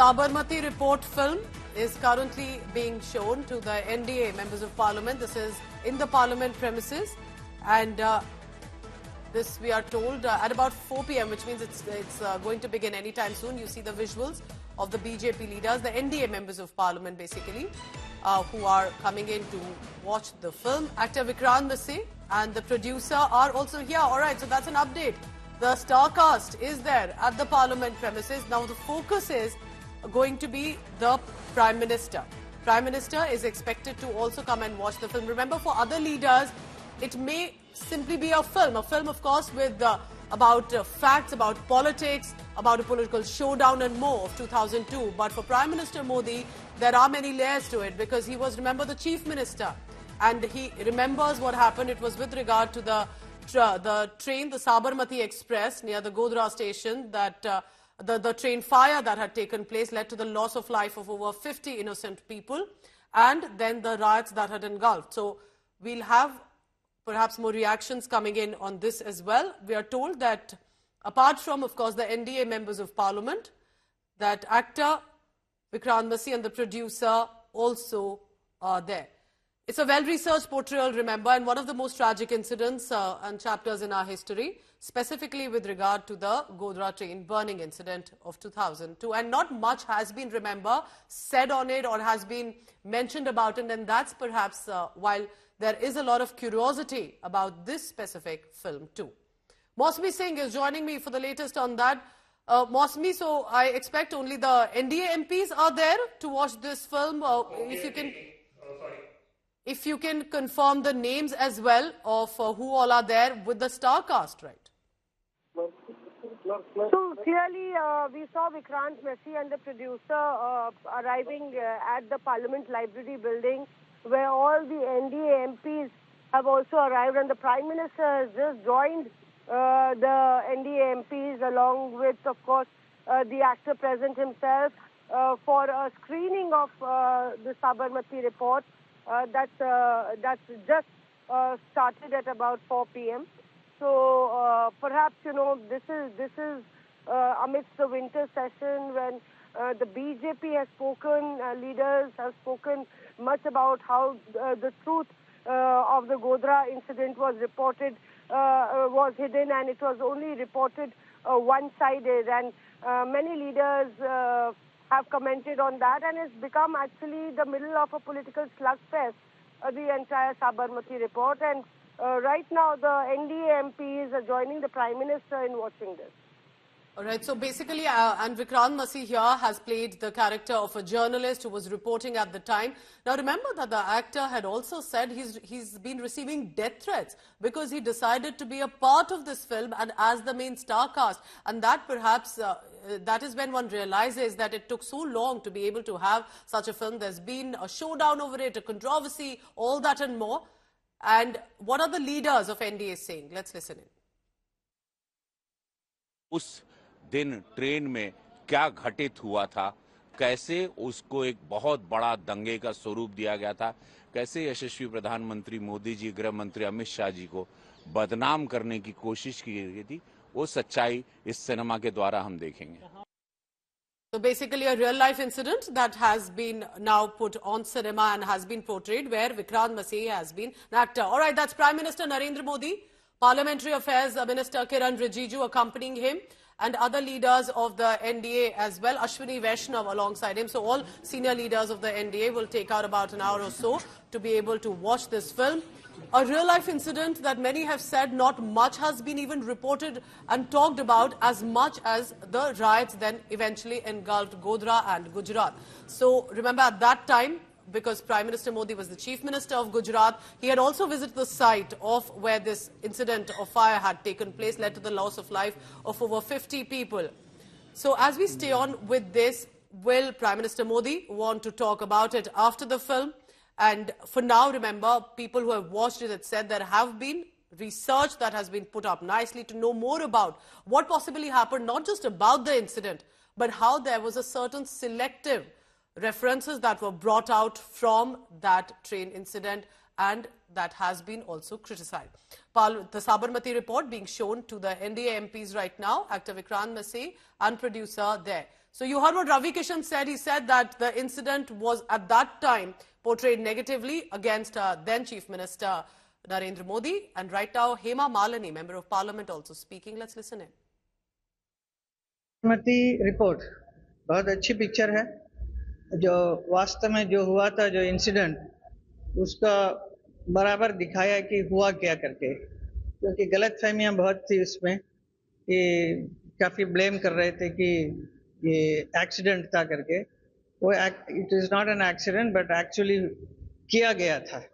Sabarmati Report film is currently being shown to the NDA members of Parliament. This is in the Parliament premises, and this we are told at about 4 p.m., which means it's going to begin anytime soon. You see the visuals of the BJP leaders, the NDA members of Parliament basically, who are coming in to watch the film. Actor Vikrant Massey and the producer are also here. All right, so that's an update. The star cast is there at the Parliament premises. Now the focus is going to be the Prime Minister. Prime Minister is expected to also come and watch the film. Remember, for other leaders, it may simply be a film of course, with about facts, about politics, about a political showdown and more of 2002. But for Prime Minister Modi, there are many layers to it, because he was, remember, the Chief Minister, and he remembers what happened. It was with regard to the train, the Sabarmati Express near the Godhra station, that the train fire that had taken place led to the loss of life of over 50 innocent people, and then the riots that had engulfed. So we'll have perhaps more reactions coming in on this as well. We are told that apart from, of course, the NDA members of Parliament, that actor Vikrant Massey and the producer also are there. It's a well-researched portrayal, remember, and one of the most tragic incidents and chapters in our history, specifically with regard to the Godhra train burning incident of 2002. And not much has been, remember, said on it or has been mentioned about it, and that's perhaps while there is a lot of curiosity about this specific film too. Mausami Singh is joining me for the latest on that. Mausami, so I expect only the NDA MPs are there to watch this film. If you can confirm the names as well of who all are there with the star cast, right? So clearly we saw Vikrant Massey and the producer arriving at the Parliament Library building, where all the NDA MPs have also arrived, and the Prime Minister has just joined the NDA MPs along with, of course, the actor present himself for a screening of the Sabarmati Report. That's just started at about 4 p.m. So perhaps, you know, this is amidst the winter session when the BJP has spoken, leaders have spoken much about how the truth of the Godhra incident was reported, was hidden, and it was only reported one-sided, and many leaders have commented on that, and it's become actually the middle of a political slugfest, the entire Sabarmati Report. And right now the NDA MPs are joining the Prime Minister in watching this. All right, so basically, and Vikrant Massey here has played the character of a journalist who was reporting at the time. Now, remember that the actor had also said he's been receiving death threats because he decided to be a part of this film and as the main star cast. And that perhaps, that is when one realizes that it took so long to be able to have such a film. There's been a showdown over it, a controversy, all that and more. And what are the leaders of NDA saying? Let's listen in. दिन train में क्या घटित हुआ था, कैसे उसको एक बहुत बड़ा दंगे का स्वरूप दिया गया था, कैसे यशस्वी प्रधानमंत्री मोदी जी, गृह मंत्री अमित शाह जी को बदनाम करने की कोशिश की गई थी, वो सच्चाई इस सिनेमा के द्वारा हम देखेंगे. So basically a real life incident that has been now put on cinema and has been portrayed, where Vikrant Massey has been an actor. All right, that's Prime Minister Narendra Modi, Parliamentary Affairs Minister Kiran Rijiju accompanying him, and other leaders of the NDA as well, Ashwini Vaishnav alongside him. So all senior leaders of the NDA will take out about an hour or so to be able to watch this film. A real-life incident that many have said not much has been even reported and talked about as much as the riots then eventually engulfed Godhra and Gujarat. So remember, at that time, because Prime Minister Modi was the Chief Minister of Gujarat, he had also visited the site of where this incident of fire had taken place, led to the loss of life of over 50 people. So as we stay on with this, will Prime Minister Modi want to talk about it after the film? And for now, remember, people who have watched it have said there have been research that has been put up nicely to know more about what possibly happened, not just about the incident, but how there was a certain selective references that were brought out from that train incident, and that has been also criticized. The Sabarmati Report being shown to the NDA MPs right now, actor Vikrant Massey and producer there. So you heard what Ravi Kishan said. He said that the incident was at that time portrayed negatively against then Chief Minister Narendra Modi. And right now, Hema Malini, Member of Parliament, also speaking. Let's listen in. Report बहुत अच्छी picture है। जो वास्तव में जो हुआ था, जो इंसिडेंट, उसका बराबर दिखाया कि हुआ क्या करके, क्योंकि गलतफहमियां बहुत थी उसमें कि काफी ब्लेम कर रहे थे कि ये एक्सीडेंट था करके। वो it is not an accident but actually किया गया था।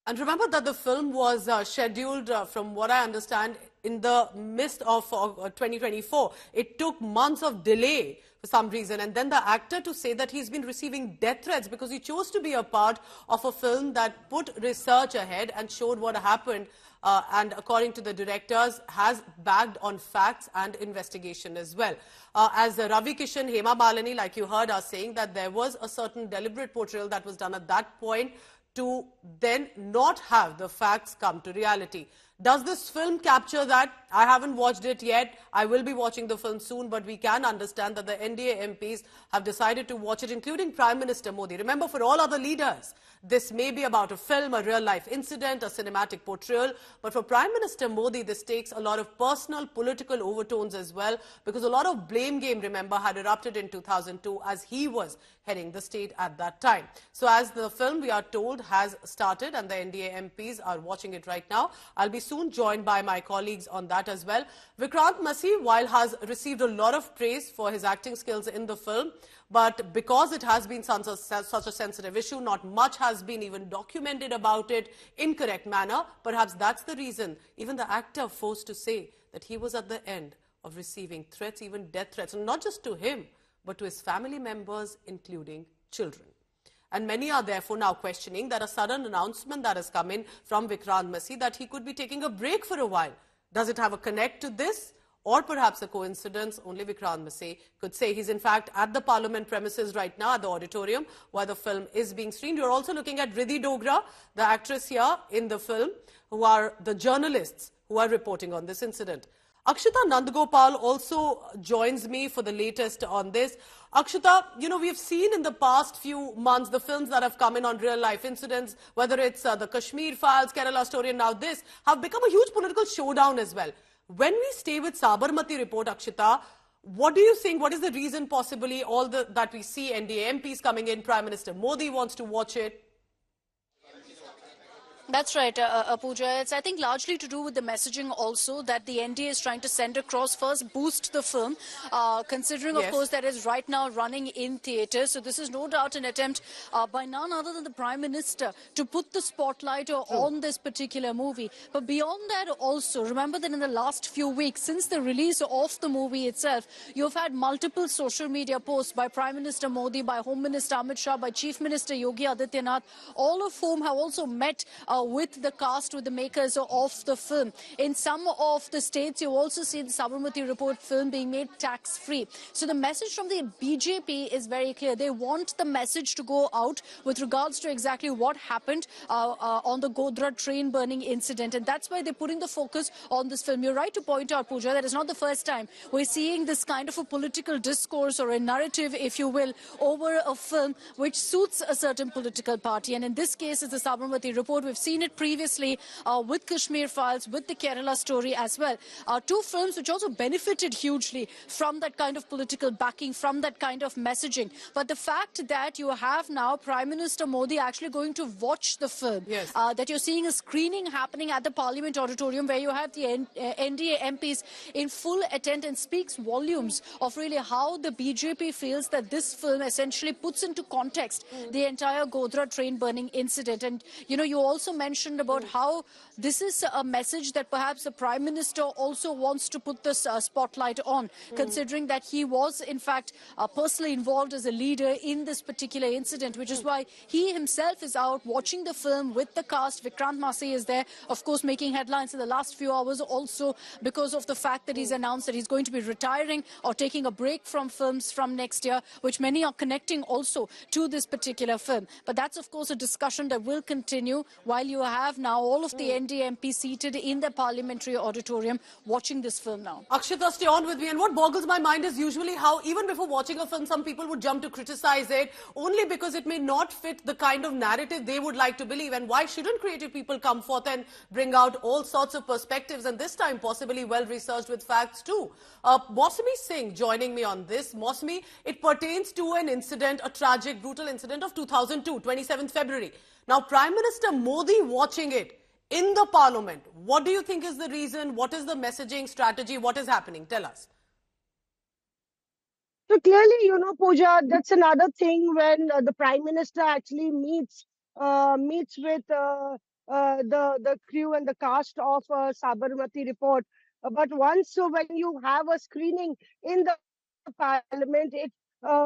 And remember that the film was scheduled, from what I understand, in the midst of 2024. It took months of delay for some reason. And then the actor to say that he's been receiving death threats because he chose to be a part of a film that put research ahead and showed what happened. And according to the directors, has backed on facts and investigation as well. As Ravi Kishan, Hema Malini, like you heard, are saying that there was a certain deliberate portrayal that was done at that point to then not have the facts come to reality. Does this film capture that? I haven't watched it yet. I will be watching the film soon, but we can understand that the NDA MPs have decided to watch it, including Prime Minister Modi. Remember, for all other leaders, this may be about a film, a real-life incident, a cinematic portrayal. But for Prime Minister Modi, this takes a lot of personal, political overtones as well, because a lot of blame game, remember, had erupted in 2002 as he was heading the state at that time. So as the film, we are told, has started and the NDA MPs are watching it right now, I'll be soon joined by my colleagues on that as well. Vikrant Massey, while has received a lot of praise for his acting skills in the film, but because it has been such a sensitive issue, not much has been even documented about it in correct manner. Perhaps that's the reason even the actor forced to say that he was at the end of receiving threats, even death threats, and not just to him, but to his family members, including children. And many are therefore now questioning that a sudden announcement that has come in from Vikrant Massey that he could be taking a break for a while. Does it have a connect to this? Or perhaps a coincidence? Only Vikrant Massey could say. He's in fact at the Parliament premises right now, at the auditorium, where the film is being streamed. You're also looking at Riddhi Dogra, the actress here in the film, who are the journalists who are reporting on this incident. Akshita Nandagopal also joins me for the latest on this. Akshita, you know, we've seen in the past few months the films that have come in on real-life incidents, whether it's the Kashmir Files, Kerala Story, and now this, have become a huge political showdown as well. When we stay with Sabarmati report, Akshita, what do you think? What is the reason possibly that we see NDA MPs coming in? Prime Minister Modi wants to watch it. That's right, Pooja. It's, I think, largely to do with the messaging also that the NDA is trying to send across. First, boost the film, considering, of course, that is right now running in theatres. So this is no doubt an attempt by none other than the Prime Minister to put the spotlight on this particular movie. But beyond that also, remember that in the last few weeks, since the release of the movie itself, you've had multiple social media posts by Prime Minister Modi, by Home Minister Amit Shah, by Chief Minister Yogi Adityanath, all of whom have also met with the cast, with the makers of the film. In some of the states, you also see the Sabarmati report film being made tax-free. So the message from the BJP is very clear. They want the message to go out with regards to exactly what happened on the Godhra train burning incident. And that's why they're putting the focus on this film. You're right to point out, Pooja, that it's not the first time we're seeing this kind of a political discourse or a narrative, if you will, over a film which suits a certain political party. And in this case, it's the Sabarmati report. We've seen it previously with Kashmir Files, with the Kerala Story as well. Two films which also benefited hugely from that kind of political backing, from that kind of messaging. But the fact that you have now Prime Minister Modi actually going to watch the film, that you're seeing a screening happening at the Parliament auditorium where you have the NDA MPs in full attendance, speaks volumes of really how the BJP feels that this film essentially puts into context the entire Godhra train burning incident. And, you know, you also mentioned about how this is a message that perhaps the Prime Minister also wants to put this spotlight on, considering that he was, in fact, personally involved as a leader in this particular incident, which is why he himself is out watching the film with the cast. Vikrant Massey is there, of course, making headlines in the last few hours also because of the fact that he's announced that he's going to be retiring or taking a break from films from next year, which many are connecting also to this particular film. But that's, of course, a discussion that will continue while while you have now all of the NDA MPs seated in the parliamentary auditorium watching this film now. Akshita, stay on with me. And what boggles my mind is usually how even before watching a film, some people would jump to criticize it only because it may not fit the kind of narrative they would like to believe. And why shouldn't creative people come forth and bring out all sorts of perspectives, and this time possibly well-researched with facts too? Mosmi Singh joining me on this. Mosmi, it pertains to an incident, a tragic, brutal incident of 2002, 27th February. Now, Prime Minister Modi watching it in the parliament. What do you think is the reason? What is the messaging strategy? What is happening? Tell us. So clearly, Pooja, that's another thing when the Prime Minister actually meets with the crew and the cast of Sabarmati Report. But when you have a screening in the Parliament, it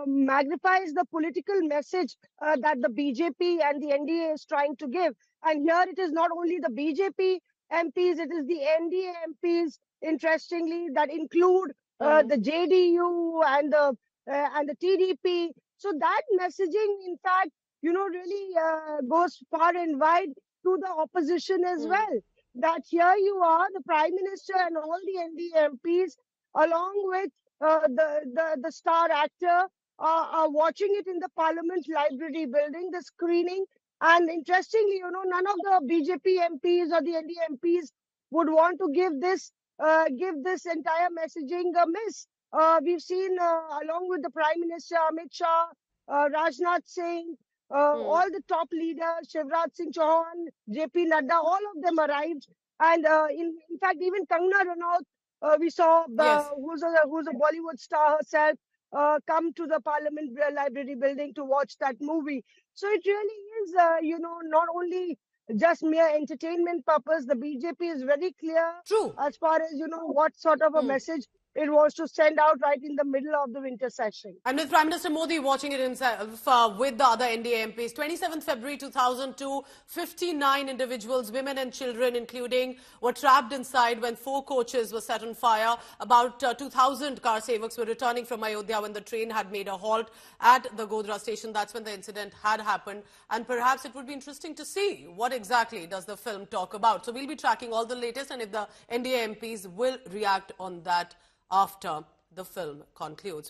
magnifies the political message that the BJP and the NDA is trying to give. And here it is not only the BJP MPs, it is the NDA MPs, interestingly, that include the JDU and the TDP. So that messaging, in fact, really goes far and wide to the opposition as well. That here you are, the Prime Minister and all the NDA MPs, along with the star actor, are watching it in the Parliament Library building, the screening. And interestingly, none of the BJP MPs or the NDA MPs would want to give this entire messaging a miss. We've seen, along with the Prime Minister, Amit Shah, Rajnath Singh, all the top leaders, Shivraj Singh Chauhan, JP Nadda, all of them arrived. And in fact, even Kangana Ranaut, we saw, who's a Bollywood star herself, come to the Parliament Library building to watch that movie. So it really is, not only just mere entertainment purpose. The BJP is very clear as far as, what sort of a message it was to send out right in the middle of the winter session. And with Prime Minister Modi watching it himself with the other NDA MPs, 27th February 2002, 59 individuals, women and children including, were trapped inside when 4 coaches were set on fire. About 2,000 car sevaks were returning from Ayodhya when the train had made a halt at the Godhra station. That's when the incident had happened. And perhaps it would be interesting to see what exactly does the film talk about. So we'll be tracking all the latest, and if the NDA MPs will react on that after the film concludes.